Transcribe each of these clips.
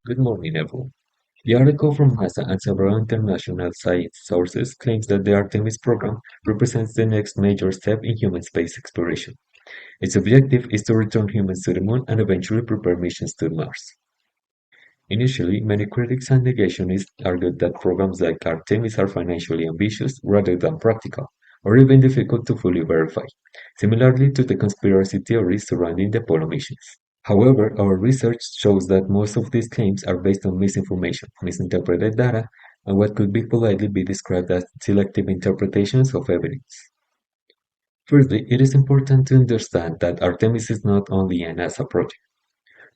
Good morning, everyone. The article from NASA and several international science sources claims that the Artemis program represents the next major step in human space exploration. Its objective is to return humans to the moon and eventually prepare missions to Mars. Initially, many critics and negationists argued that programs like Artemis are financially ambitious rather than practical, or even difficult to fully verify, similarly to the conspiracy theories surrounding the Apollo missions. However, our research shows that most of these claims are based on misinformation, misinterpreted data, and what could be politely be described as selective interpretations of evidence. Firstly, it is important to understand that Artemis is not only a NASA project.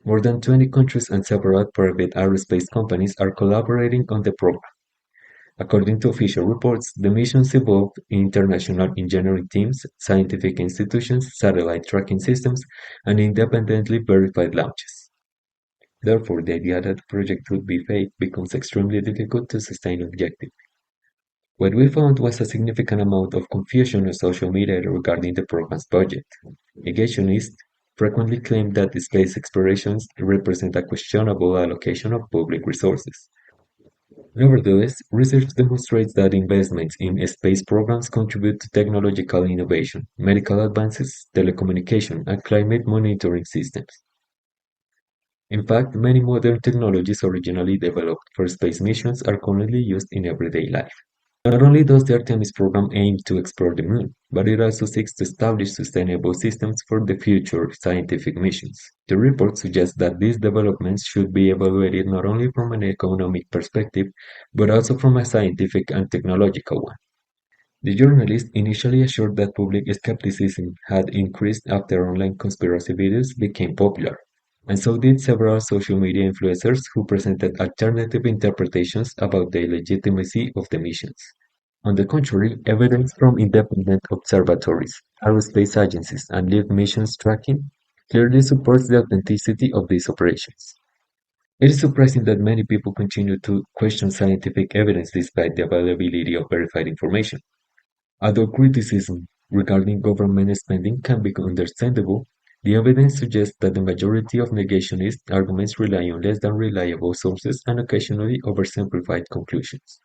More than 20 countries and several private aerospace companies are collaborating on the program. According to official reports, the missions involve international engineering teams, scientific institutions, satellite tracking systems, and independently verified launches. Therefore, the idea that the project would be fake becomes extremely difficult to sustain objectively. What we found was a significant amount of confusion on social media regarding the program's budget. Negationists frequently claim that the space explorations represent a questionable allocation of public resources. Nevertheless, research demonstrates that investments in space programs contribute to technological innovation, medical advances, telecommunication, and climate monitoring systems. In fact, many modern technologies originally developed for space missions are currently used in everyday life. Not only does the Artemis program aim to explore the moon, but it also seeks to establish sustainable systems for the future scientific missions. The report suggests that these developments should be evaluated not only from an economic perspective, but also from a scientific and technological one. The journalist initially assured that public skepticism had increased after online conspiracy videos became popular, and so did several social media influencers who presented alternative interpretations about the legitimacy of the missions. On the contrary, evidence from independent observatories, aerospace agencies, and live missions tracking clearly supports the authenticity of these operations. It is surprising that many people continue to question scientific evidence despite the availability of verified information. Although criticism regarding government spending can be understandable, the evidence suggests that the majority of negationist arguments rely on less than reliable sources and occasionally oversimplified conclusions.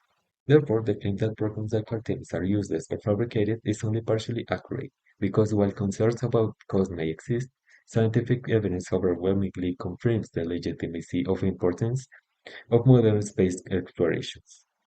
Therefore, the claim that programs like Artemis are useless or fabricated is only partially accurate, because while concerns about cost may exist, scientific evidence overwhelmingly confirms the legitimacy of importance of modern space explorations.